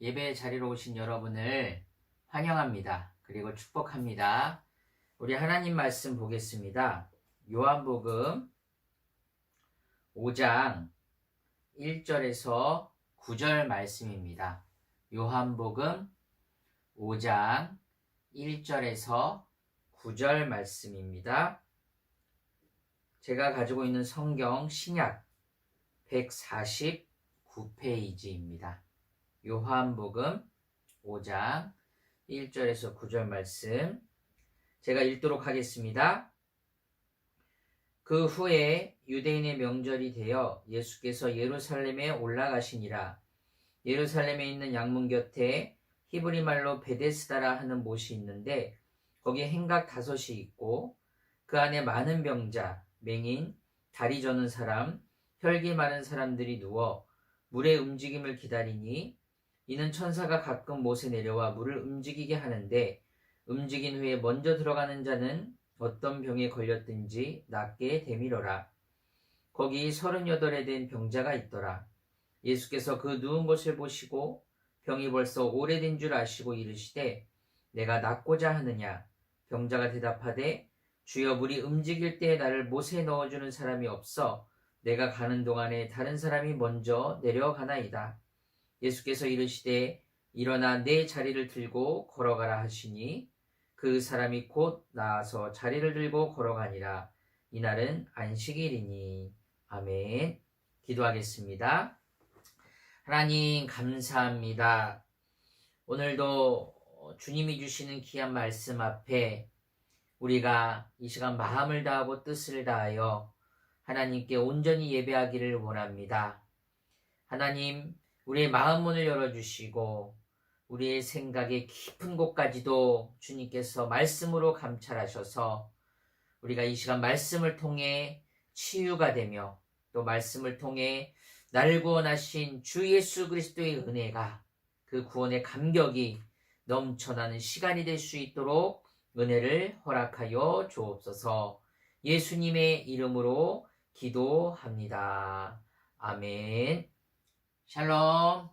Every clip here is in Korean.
예배 자리로 오신 여러분을 환영합니다. 그리고 축복합니다. 우리 하나님 말씀 보겠습니다. 요한복음 5장 1절에서 9절 말씀입니다. 요한복음 5장 1절에서 9절 말씀입니다. 제가 가지고 있는 성경 신약 149페이지입니다. 요한복음 5장 1절에서 9절 말씀 제가 읽도록 하겠습니다. 그 후에 유대인의 명절이 되어 예수께서 예루살렘에 올라가시니라. 예루살렘에 있는 양문 곁에 히브리 말로 베데스다라 하는 못이 있는데 거기에 행각 5이 있고 그 안에 많은 병자, 맹인, 다리 저는 사람, 혈기 마른 사람들이 누워 물의 움직임을 기다리니 이는 천사가 가끔 못에 내려와 물을 움직이게 하는데 움직인 후에 먼저 들어가는 자는 어떤 병에 걸렸든지 낫게 되밀어라. 거기 38에 된 병자가 있더라. 예수께서 그 누운 것을 보시고 병이 벌써 오래된 줄 아시고 이르시되 내가 낫고자 하느냐. 병자가 대답하되 주여 물이 움직일 때 나를 못에 넣어주는 사람이 없어 내가 가는 동안에 다른 사람이 먼저 내려가나이다. 예수께서 이르시되 일어나 내 자리를 들고 걸어가라 하시니 그 사람이 곧 나아서 자리를 들고 걸어가니라. 이날은 안식일이니. 아멘. 기도하겠습니다. 하나님 감사합니다. 오늘도 주님이 주시는 귀한 말씀 앞에 우리가 이 시간 마음을 다하고 뜻을 다하여 하나님께 온전히 예배하기를 원합니다. 하나님, 우리의 마음 문을 열어주시고 우리의 생각의 깊은 곳까지도 주님께서 말씀으로 감찰하셔서 우리가 이 시간 말씀을 통해 치유가 되며 또 말씀을 통해 나를 구원하신 주 예수 그리스도의 은혜가 그 구원의 감격이 넘쳐나는 시간이 될 수 있도록 은혜를 허락하여 주옵소서. 예수님의 이름으로 기도합니다. 아멘. 샬롬.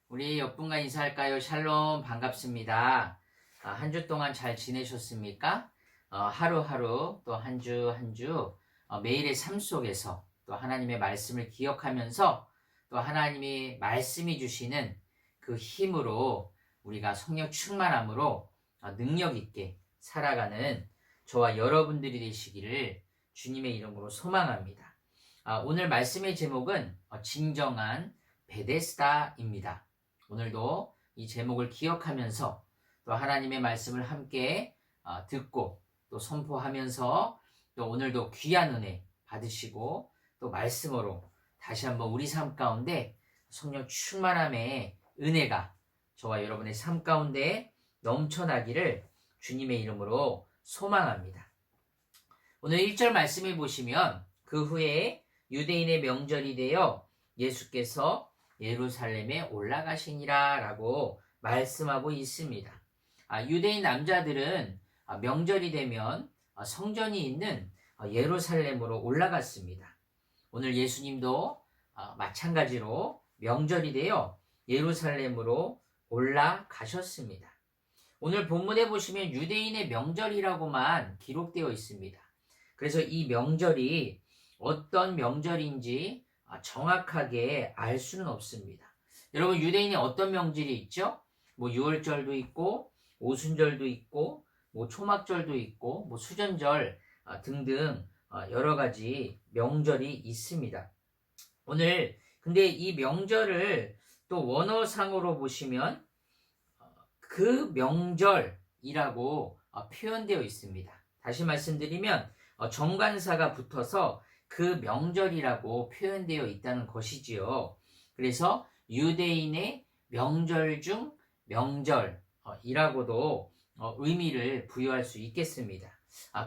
우리 옆분과 인사할까요? 샬롬. 반갑습니다. 한 주 동안 잘 지내셨습니까? 하루하루 또 한 주 한 주 매일의 삶 속에서 또 하나님의 말씀을 기억하면서 또 하나님이 말씀이 주시는 그 힘으로 우리가 성령 충만함으로 능력 있게 살아가는 저와 여러분들이 되시기를 주님의 이름으로 소망합니다. 오늘 말씀의 제목은 진정한 베데스다입니다. 오늘도 이 제목을 기억하면서 또 하나님의 말씀을 함께 듣고 또 선포하면서 또 오늘도 귀한 은혜 받으시고 또 말씀으로 다시 한번 우리 삶 가운데 성령 충만함의 은혜가 저와 여러분의 삶 가운데 넘쳐나기를 주님의 이름으로 소망합니다. 오늘 1절 말씀을 보시면 그 후에 유대인의 명절이 되어 예수께서 예루살렘에 올라가시니라 라고 말씀하고 있습니다. 유대인 남자들은 명절이 되면 성전이 있는 예루살렘으로 올라갔습니다. 오늘 예수님도 마찬가지로 명절이 되어 예루살렘으로 올라가셨습니다. 오늘 본문에 보시면 유대인의 명절이라고만 기록되어 있습니다. 그래서 이 명절이 어떤 명절인지 정확하게 알 수는 없습니다. 여러분, 유대인이 어떤 명절이 있죠? 유월절도 있고 오순절도 있고 초막절도 있고 수전절 등등 여러 가지 명절이 있습니다. 오늘 근데 이 명절을 또 원어상으로 보시면 그 명절이라고 표현되어 있습니다. 다시 말씀드리면 정관사가 붙어서 그 명절이라고 표현되어 있다는 것이지요. 그래서 유대인의 명절 중 명절이라고도 의미를 부여할 수 있겠습니다.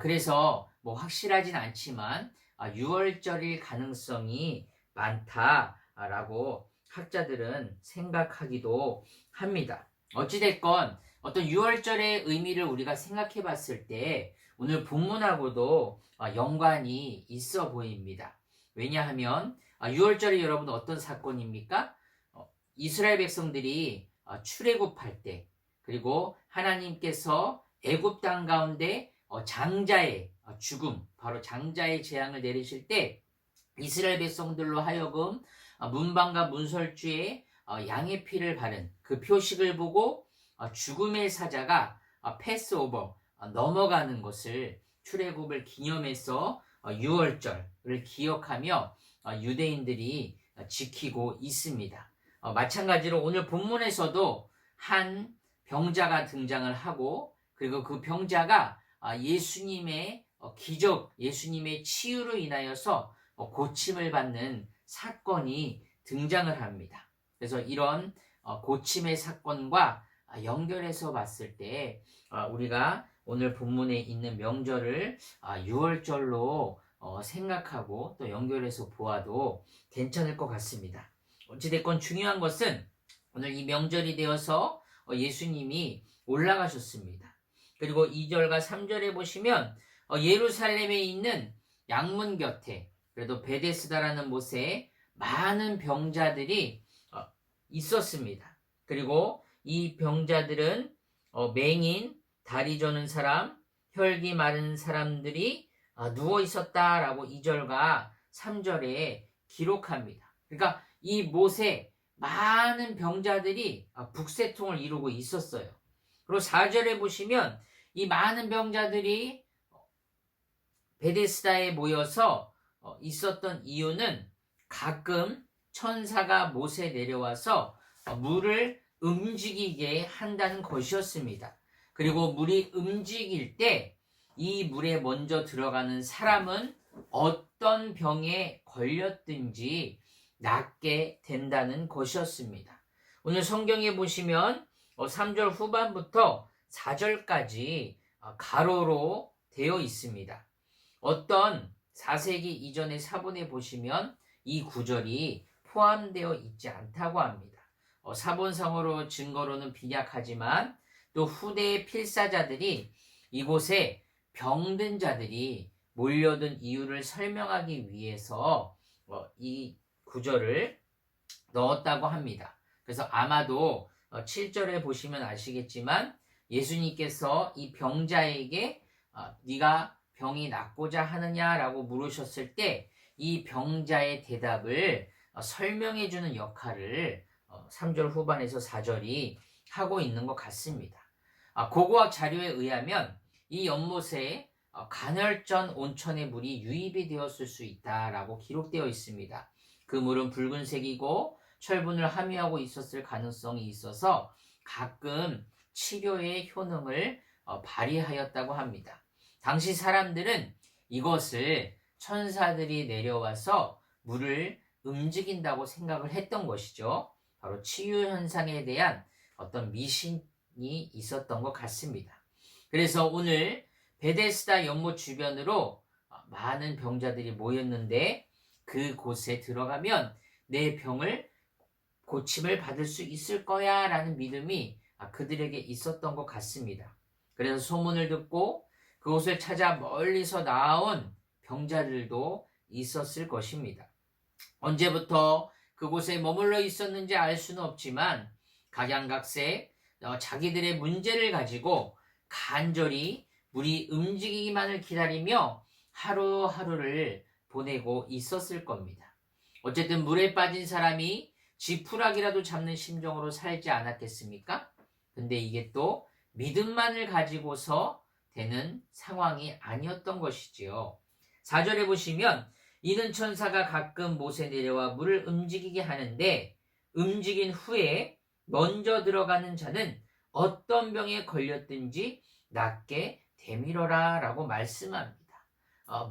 그래서 확실하진 않지만 6월절일 가능성이 많다라고 학자들은 생각하기도 합니다. 어찌됐건 어떤 6월절의 의미를 우리가 생각해 봤을 때 오늘 본문하고도 연관이 있어 보입니다. 왜냐하면 6월절이 여러분 어떤 사건입니까? 이스라엘 백성들이 출애굽할 때, 그리고 하나님께서 애굽 땅 가운데 장자의 죽음, 바로 장자의 재앙을 내리실 때 이스라엘 백성들로 하여금 문방과 문설주에 양의 피를 바른 그 표식을 보고 죽음의 사자가 패스오버 넘어가는 것을 출애굽을 기념해서 유월절을 기억하며 유대인들이 지키고 있습니다. 마찬가지로 오늘 본문에서도 한 병자가 등장을 하고, 그리고 그 병자가 예수님의 기적, 예수님의 치유로 인하여서 고침을 받는 사건이 등장을 합니다. 그래서 이런 고침의 사건과 연결해서 봤을 때 우리가 오늘 본문에 있는 명절을 유월절로 생각하고 또 연결해서 보아도 괜찮을 것 같습니다. 어찌됐건 중요한 것은 오늘 이 명절이 되어서 예수님이 올라가셨습니다. 그리고 2절과 3절에 보시면 예루살렘에 있는 양문 곁에, 그래도 베데스다라는 곳에 많은 병자들이 있었습니다. 그리고 이 병자들은 맹인, 다리 저는 사람, 혈기 마른 사람들이 누워 있었다라고 2절과 3절에 기록합니다. 그러니까 이 못에 많은 병자들이 북새통을 이루고 있었어요. 그리고 4절에 보시면 이 많은 병자들이 베데스다에 모여서 있었던 이유는 가끔 천사가 못에 내려와서 물을 움직이게 한다는 것이었습니다. 그리고 물이 움직일 때 이 물에 먼저 들어가는 사람은 어떤 병에 걸렸든지 낫게 된다는 것이었습니다. 오늘 성경에 보시면 3절 후반부터 4절까지 가로로 되어 있습니다. 어떤 4세기 이전의 사본에 보시면 이 구절이 포함되어 있지 않다고 합니다. 사본상으로 증거로는 빈약하지만 또 후대의 필사자들이 이곳에 병든 자들이 몰려든 이유를 설명하기 위해서 이 구절을 넣었다고 합니다. 그래서 아마도 7절에 보시면 아시겠지만 예수님께서 이 병자에게 네가 병이 낫고자 하느냐라고 물으셨을 때 이 병자의 대답을 설명해주는 역할을 3절 후반에서 4절이 하고 있는 것 같습니다. 고고학 자료에 의하면 이 연못에 간헐전 온천의 물이 유입이 되었을 수 있다라고 기록되어 있습니다. 그 물은 붉은색이고 철분을 함유하고 있었을 가능성이 있어서 가끔 치료의 효능을 발휘하였다고 합니다. 당시 사람들은 이것을 천사들이 내려와서 물을 움직인다고 생각을 했던 것이죠. 바로 치유 현상에 대한 어떤 미신이 있었던 것 같습니다. 그래서 오늘 베데스다 연못 주변으로 많은 병자들이 모였는데 그곳에 들어가면 내 병을 고침을 받을 수 있을 거야 라는 믿음이 그들에게 있었던 것 같습니다. 그래서 소문을 듣고 그곳을 찾아 멀리서 나온 병자들도 있었을 것입니다. 언제부터 그곳에 머물러 있었는지 알 수는 없지만 각양각색 자기들의 문제를 가지고 간절히 물이 움직이기만을 기다리며 하루하루를 보내고 있었을 겁니다. 어쨌든 물에 빠진 사람이 지푸라기라도 잡는 심정으로 살지 않았겠습니까? 근데 이게 또 믿음만을 가지고서 되는 상황이 아니었던 것이지요. 4절에 보시면 이는 천사가 가끔 못에 내려와 물을 움직이게 하는데 움직인 후에 먼저 들어가는 자는 어떤 병에 걸렸든지 낫게 되밀어라 라고 말씀합니다.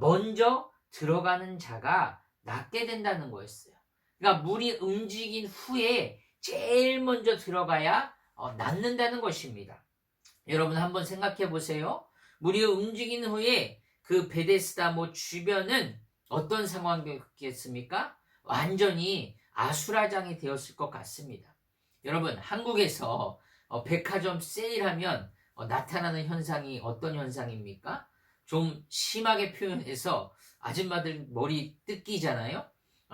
먼저 들어가는 자가 낫게 된다는 거였어요. 그러니까 물이 움직인 후에 제일 먼저 들어가야 낫는다는 것입니다. 여러분 한번 생각해 보세요. 물이 움직인 후에 그 베데스다 주변은 어떤 상황이었겠습니까? 완전히 아수라장이 되었을 것 같습니다. 여러분 한국에서 백화점 세일하면 나타나는 현상이 어떤 현상입니까? 좀 심하게 표현해서 아줌마들 머리 뜯기잖아요.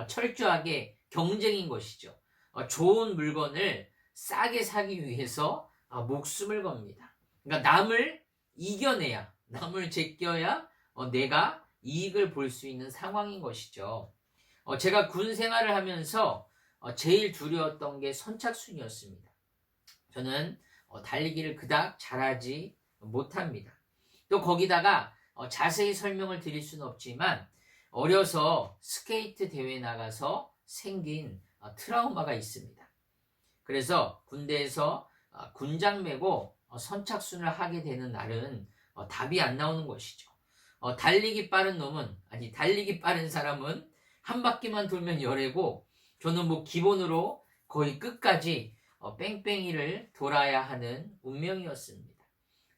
철저하게 경쟁인 것이죠. 좋은 물건을 싸게 사기 위해서 목숨을 겁니다. 그러니까 남을 이겨내야, 남을 제껴야 내가 이익을 볼 수 있는 상황인 것이죠. 제가 군 생활을 하면서 제일 두려웠던 게 선착순이었습니다. 저는 달리기를 그닥 잘하지 못합니다. 또 거기다가 자세히 설명을 드릴 수는 없지만 어려서 스케이트 대회 나가서 생긴 트라우마가 있습니다. 그래서 군대에서 군장 메고 선착순을 하게 되는 날은 답이 안 나오는 것이죠. 달리기 빠른 사람은 한 바퀴만 돌면 열애고, 저는 기본으로 거의 끝까지 뺑뺑이를 돌아야 하는 운명이었습니다.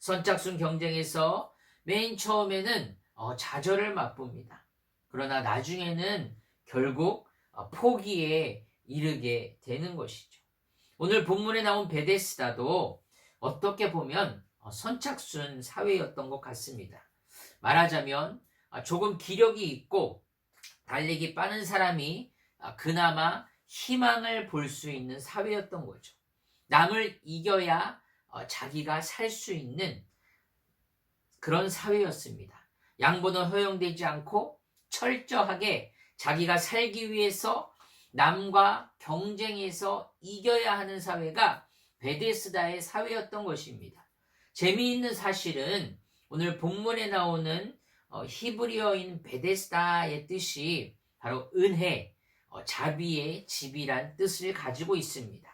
선착순 경쟁에서 맨 처음에는 좌절을 맛봅니다. 그러나 나중에는 결국 포기에 이르게 되는 것이죠. 오늘 본문에 나온 베데스다도 어떻게 보면 선착순 사회였던 것 같습니다. 말하자면 조금 기력이 있고 달리기 빠른 사람이 그나마 희망을 볼 수 있는 사회였던 거죠. 남을 이겨야 자기가 살 수 있는 그런 사회였습니다. 양보는 허용되지 않고 철저하게 자기가 살기 위해서 남과 경쟁해서 이겨야 하는 사회가 베데스다의 사회였던 것입니다. 재미있는 사실은 오늘 본문에 나오는 히브리어인 베데스다의 뜻이 바로 은혜, 자비의 집이란 뜻을 가지고 있습니다.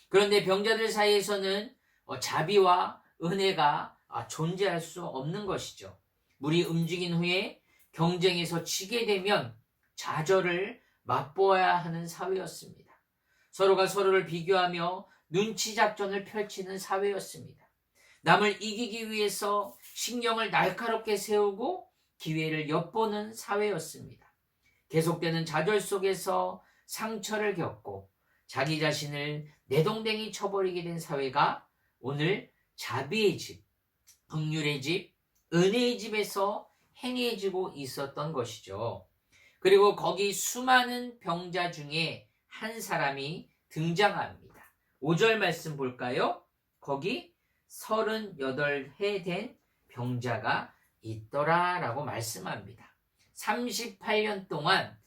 그런데 병자들 사이에서는 자비와 은혜가 존재할 수 없는 것이죠. 물이 움직인 후에 경쟁에서 지게 되면 좌절을 맛보아야 하는 사회였습니다. 서로가 서로를 비교하며 눈치 작전을 펼치는 사회였습니다. 남을 이기기 위해서 신경을 날카롭게 세우고 기회를 엿보는 사회였습니다. 계속되는 좌절 속에서 상처를 겪고 자기 자신을 내동댕이 쳐버리게 된 사회가 오늘 자비의 집, 긍휼의 집, 은혜의 집에서 행해지고 있었던 것이죠. 그리고 거기 수많은 병자 중에 한 사람이 등장합니다. 5절 말씀 볼까요? 거기 38해 된 병자가 있더라라고 말씀합니다. 38년 동안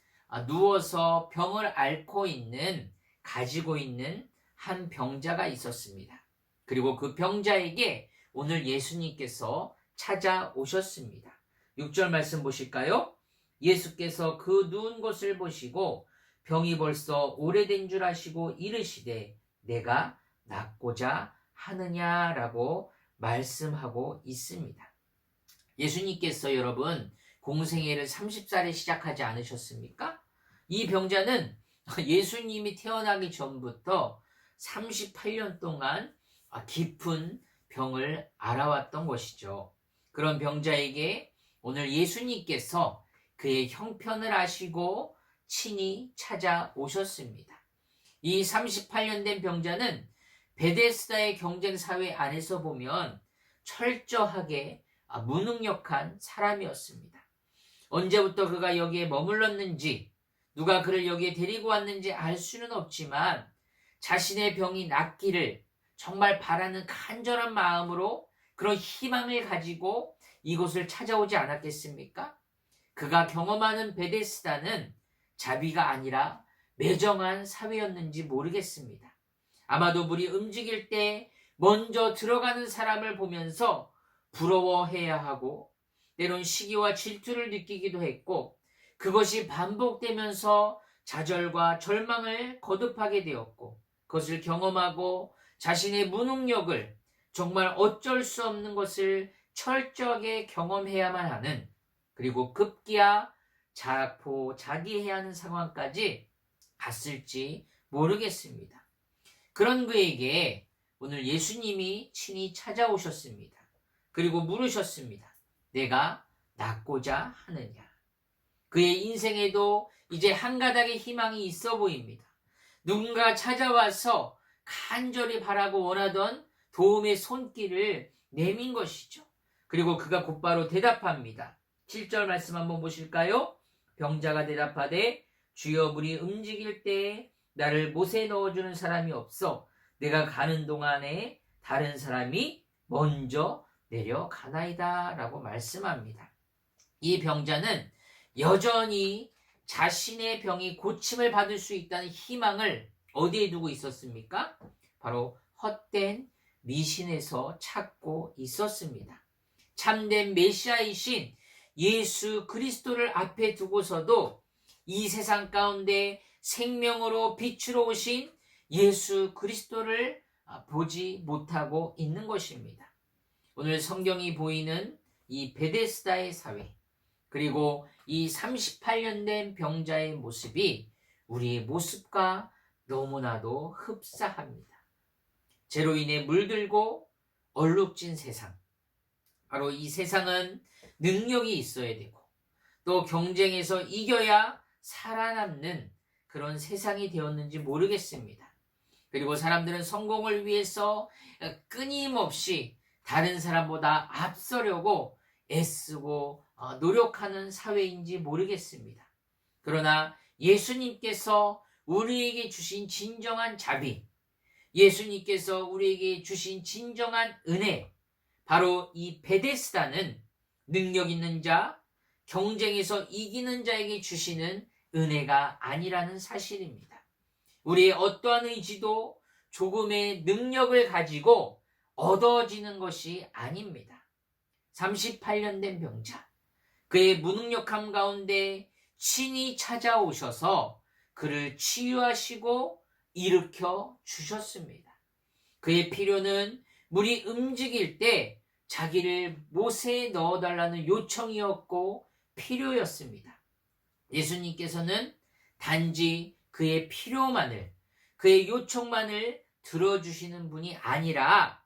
누워서 병을 가지고 있는 한 병자가 있었습니다. 그리고 그 병자에게 오늘 예수님께서 찾아오셨습니다. 6절 말씀 보실까요? 예수께서 그 누운 곳을 보시고 병이 벌써 오래된 줄 아시고 이르시되 내가 낫고자 하느냐라고 말씀하고 있습니다. 예수님께서 여러분 공생애를 30살에 시작하지 않으셨습니까? 이 병자는 예수님이 태어나기 전부터 38년 동안 깊은 병을 앓아왔던 것이죠. 그런 병자에게 오늘 예수님께서 그의 형편을 아시고 친히 찾아오셨습니다. 이 38년 된 병자는 베데스다의 경쟁사회 안에서 보면 철저하게 무능력한 사람이었습니다. 언제부터 그가 여기에 머물렀는지, 누가 그를 여기에 데리고 왔는지 알 수는 없지만 자신의 병이 낫기를 정말 바라는 간절한 마음으로 그런 희망을 가지고 이곳을 찾아오지 않았겠습니까? 그가 경험하는 베데스다는 자비가 아니라 매정한 사회였는지 모르겠습니다. 아마도 물이 움직일 때 먼저 들어가는 사람을 보면서 부러워해야 하고 때론 시기와 질투를 느끼기도 했고 그것이 반복되면서 좌절과 절망을 거듭하게 되었고 그것을 경험하고 자신의 무능력을 정말 어쩔 수 없는 것을 철저하게 경험해야만 하는 그리고 급기야 자기해야 하는 상황까지 갔을지 모르겠습니다. 그런 그에게 오늘 예수님이 친히 찾아오셨습니다. 그리고 물으셨습니다. 내가 낫고자 하느냐? 그의 인생에도 이제 한 가닥의 희망이 있어 보입니다. 누군가 찾아와서 간절히 바라고 원하던 도움의 손길을 내민 것이죠. 그리고 그가 곧바로 대답합니다. 7절 말씀 한번 보실까요? 병자가 대답하되 주여 물이 움직일 때에 나를 못에 넣어주는 사람이 없어 내가 가는 동안에 다른 사람이 먼저 내려가나이다 라고 말씀합니다. 이 병자는 여전히 자신의 병이 고침을 받을 수 있다는 희망을 어디에 두고 있었습니까? 바로 헛된 미신에서 찾고 있었습니다. 참된 메시아이신 예수 그리스도를 앞에 두고서도 이 세상 가운데 생명으로 빛으로 오신 예수 그리스도를 보지 못하고 있는 것입니다. 오늘 성경이 보이는 이 베데스다의 사회, 그리고 이 38년 된 병자의 모습이 우리의 모습과 너무나도 흡사합니다. 죄로 인해 물들고 얼룩진 세상, 바로 이 세상은 능력이 있어야 되고 또 경쟁에서 이겨야 살아남는 그런 세상이 되었는지 모르겠습니다. 그리고 사람들은 성공을 위해서 끊임없이 다른 사람보다 앞서려고 애쓰고 노력하는 사회인지 모르겠습니다. 그러나 예수님께서 우리에게 주신 진정한 자비, 예수님께서 우리에게 주신 진정한 은혜, 바로 이 베데스다는 능력 있는 자, 경쟁에서 이기는 자에게 주시는 은혜가 아니라는 사실입니다. 우리의 어떠한 의지도 조금의 능력을 가지고 얻어지는 것이 아닙니다. 38년 된 병자, 그의 무능력함 가운데 친히 찾아오셔서 그를 치유하시고 일으켜 주셨습니다. 그의 필요는 물이 움직일 때 자기를 못에 넣어달라는 요청이었고 필요였습니다. 예수님께서는 단지 그의 필요만을, 그의 요청만을 들어주시는 분이 아니라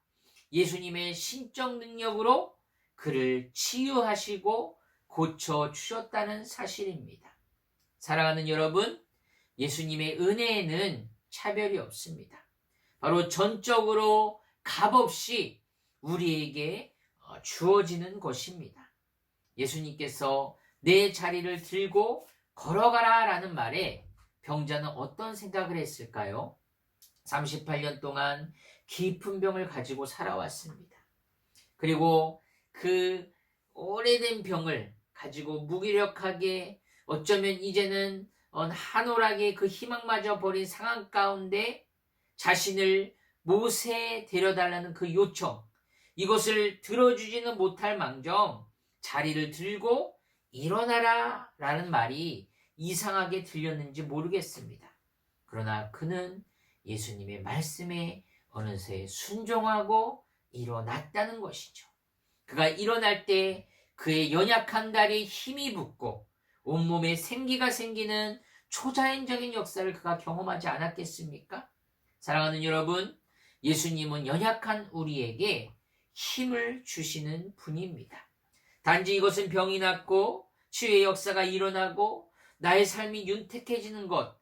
예수님의 신적 능력으로 그를 치유하시고 고쳐주셨다는 사실입니다. 사랑하는 여러분, 예수님의 은혜에는 차별이 없습니다. 바로 전적으로 값없이 우리에게 주어지는 것입니다. 예수님께서 내 자리를 들고 걸어가라 라는 말에 병자는 어떤 생각을 했을까요? 38년 동안 깊은 병을 가지고 살아왔습니다. 그리고 그 오래된 병을 가지고 무기력하게 어쩌면 이제는 한올하게 그 희망마저 버린 상황 가운데 자신을 못에 데려달라는 그 요청, 이것을 들어주지는 못할 망정 자리를 들고 일어나라 라는 말이 이상하게 들렸는지 모르겠습니다. 그러나 그는 예수님의 말씀에 어느새 순종하고 일어났다는 것이죠. 그가 일어날 때 그의 연약한 다리에 힘이 붙고 온몸에 생기가 생기는 초자연적인 역사를 그가 경험하지 않았겠습니까? 사랑하는 여러분, 예수님은 연약한 우리에게 힘을 주시는 분입니다. 단지 이것은 병이 낫고 치유의 역사가 일어나고 나의 삶이 윤택해지는 것,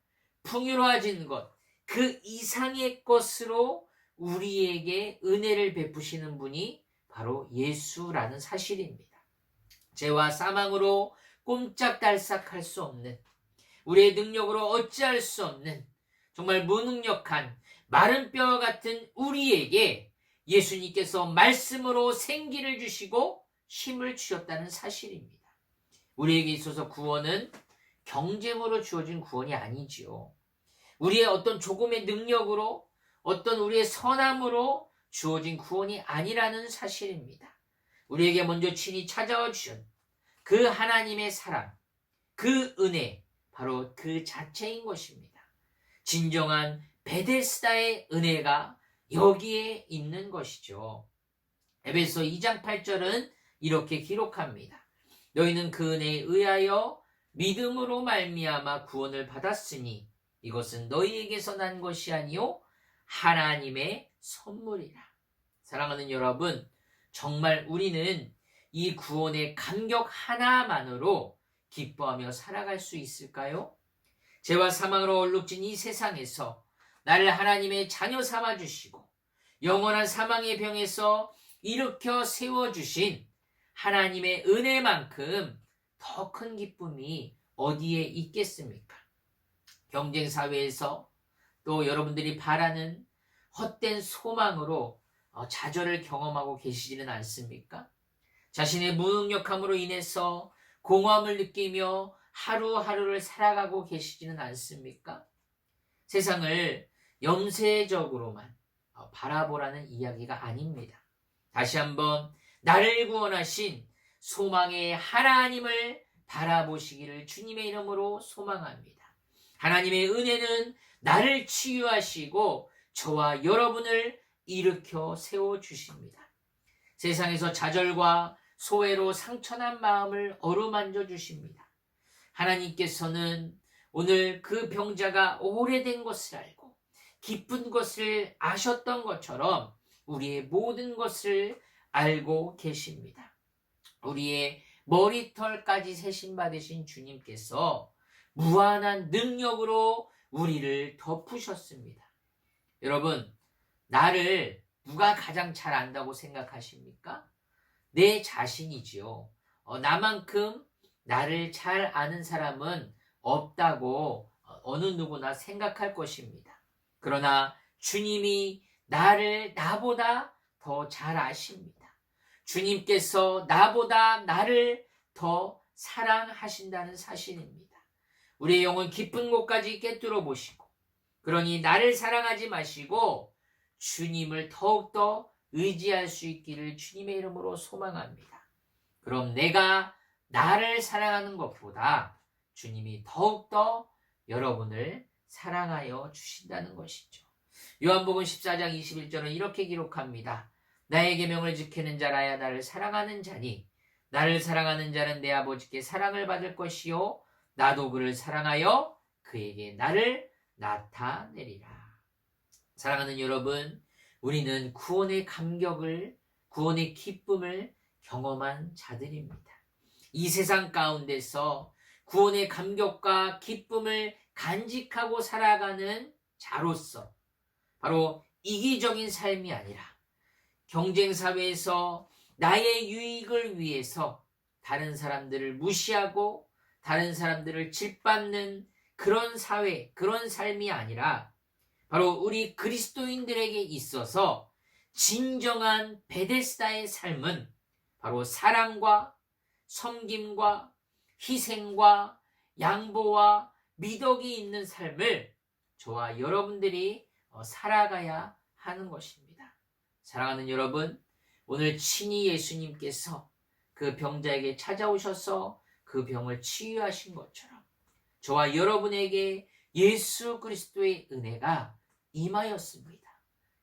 풍요로워지는 것, 그 이상의 것으로 우리에게 은혜를 베푸시는 분이 바로 예수라는 사실입니다. 죄와 사망으로 꼼짝달싹할 수 없는, 우리의 능력으로 어찌할 수 없는 정말 무능력한 마른 뼈와 같은 우리에게 예수님께서 말씀으로 생기를 주시고 힘을 주셨다는 사실입니다. 우리에게 있어서 구원은 경쟁으로 주어진 구원이 아니지요. 우리의 어떤 조금의 능력으로, 어떤 우리의 선함으로 주어진 구원이 아니라는 사실입니다. 우리에게 먼저 친히 찾아와 주신 그 하나님의 사랑, 그 은혜, 바로 그 자체인 것입니다. 진정한 베데스다의 은혜가 여기에 있는 것이죠. 에베소 2장 8절은 이렇게 기록합니다. 너희는 그 은혜에 의하여 믿음으로 말미암아 구원을 받았으니 이것은 너희에게서 난 것이 아니요 하나님의 선물이라. 사랑하는 여러분, 정말 우리는 이 구원의 감격 하나만으로 기뻐하며 살아갈 수 있을까요? 죄와 사망으로 얼룩진 이 세상에서 나를 하나님의 자녀 삼아주시고 영원한 사망의 병에서 일으켜 세워주신 하나님의 은혜만큼 더 큰 기쁨이 어디에 있겠습니까? 경쟁사회에서 또 여러분들이 바라는 헛된 소망으로 좌절을 경험하고 계시지는 않습니까? 자신의 무능력함으로 인해서 공허함을 느끼며 하루하루를 살아가고 계시지는 않습니까? 세상을 염세적으로만 바라보라는 이야기가 아닙니다. 다시 한번 나를 구원하신 소망의 하나님을 바라보시기를 주님의 이름으로 소망합니다. 하나님의 은혜는 나를 치유하시고 저와 여러분을 일으켜 세워주십니다. 세상에서 좌절과 소외로 상처난 마음을 어루만져 주십니다. 하나님께서는 오늘 그 병자가 오래된 것을 알고 기쁜 것을 아셨던 것처럼 우리의 모든 것을 알고 계십니다. 우리의 머리털까지 세심받으신 주님께서 무한한 능력으로 우리를 덮으셨습니다. 여러분, 나를 누가 가장 잘 안다고 생각하십니까? 내 자신이지요. 나만큼 나를 잘 아는 사람은 없다고 어느 누구나 생각할 것입니다. 그러나 주님이 나를 나보다 더 잘 아십니다. 주님께서 나보다 나를 더 사랑하신다는 사실입니다. 우리의 영혼 깊은 곳까지 꿰뚫어 보시고, 그러니 나를 사랑하지 마시고 주님을 더욱더 의지할 수 있기를 주님의 이름으로 소망합니다. 그럼 내가 나를 사랑하는 것보다 주님이 더욱더 여러분을 사랑하여 주신다는 것이죠. 요한복음 14장 21절은 이렇게 기록합니다. 나의 계명을 지키는 자라야 나를 사랑하는 자니 나를 사랑하는 자는 내 아버지께 사랑을 받을 것이요 나도 그를 사랑하여 그에게 나를 나타내리라. 사랑하는 여러분, 우리는 구원의 감격을, 구원의 기쁨을 경험한 자들입니다. 이 세상 가운데서 구원의 감격과 기쁨을 간직하고 살아가는 자로서 바로 이기적인 삶이 아니라 경쟁사회에서 나의 유익을 위해서 다른 사람들을 무시하고 다른 사람들을 짓밟는 그런 사회, 그런 삶이 아니라 바로 우리 그리스도인들에게 있어서 진정한 베데스다의 삶은 바로 사랑과 섬김과 희생과 양보와 미덕이 있는 삶을 저와 여러분들이 살아가야 하는 것입니다. 사랑하는 여러분, 오늘 친히 예수님께서 그 병자에게 찾아오셔서 그 병을 치유하신 것처럼 저와 여러분에게 예수 그리스도의 은혜가 임하였습니다.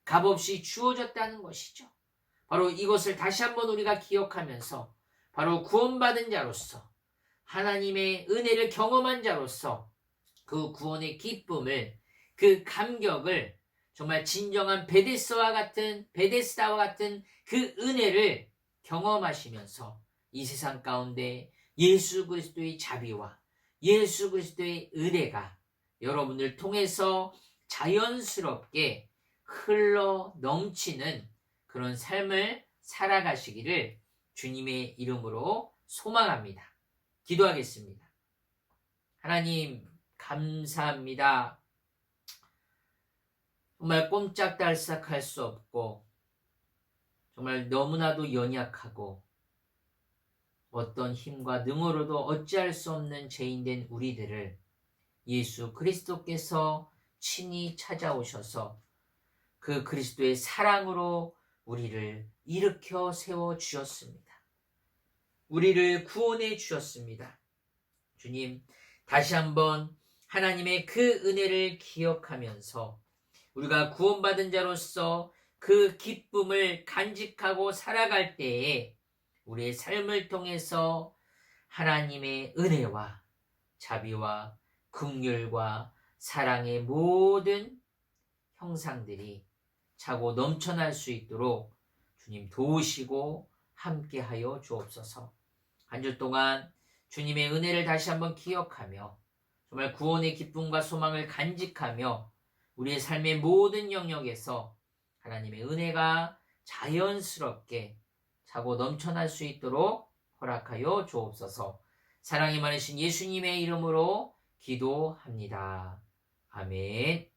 값없이 주어졌다는 것이죠. 바로 이것을 다시 한번 우리가 기억하면서 바로 구원받은 자로서 하나님의 은혜를 경험한 자로서 그 구원의 기쁨을, 그 감격을 정말 진정한 베데스다와 같은 그 은혜를 경험하시면서 이 세상 가운데 예수 그리스도의 자비와 예수 그리스도의 은혜가 여러분을 통해서 자연스럽게 흘러 넘치는 그런 삶을 살아가시기를 주님의 이름으로 소망합니다. 기도하겠습니다. 하나님, 감사합니다. 정말 꼼짝달싹할 수 없고 정말 너무나도 연약하고 어떤 힘과 능으로도 어찌할 수 없는 죄인된 우리들을 예수 그리스도께서 친히 찾아오셔서 그 그리스도의 사랑으로 우리를 일으켜 세워 주셨습니다. 우리를 구원해 주셨습니다. 주님, 다시 한번 하나님의 그 은혜를 기억하면서 우리가 구원받은 자로서 그 기쁨을 간직하고 살아갈 때에 우리의 삶을 통해서 하나님의 은혜와 자비와 긍휼과 사랑의 모든 형상들이 차고 넘쳐날 수 있도록 주님 도우시고 함께하여 주옵소서. 한 주 동안 주님의 은혜를 다시 한번 기억하며 정말 구원의 기쁨과 소망을 간직하며 우리의 삶의 모든 영역에서 하나님의 은혜가 자연스럽게 차고 넘쳐날 수 있도록 허락하여 주옵소서. 사랑이 많으신 예수님의 이름으로 기도합니다. 아멘.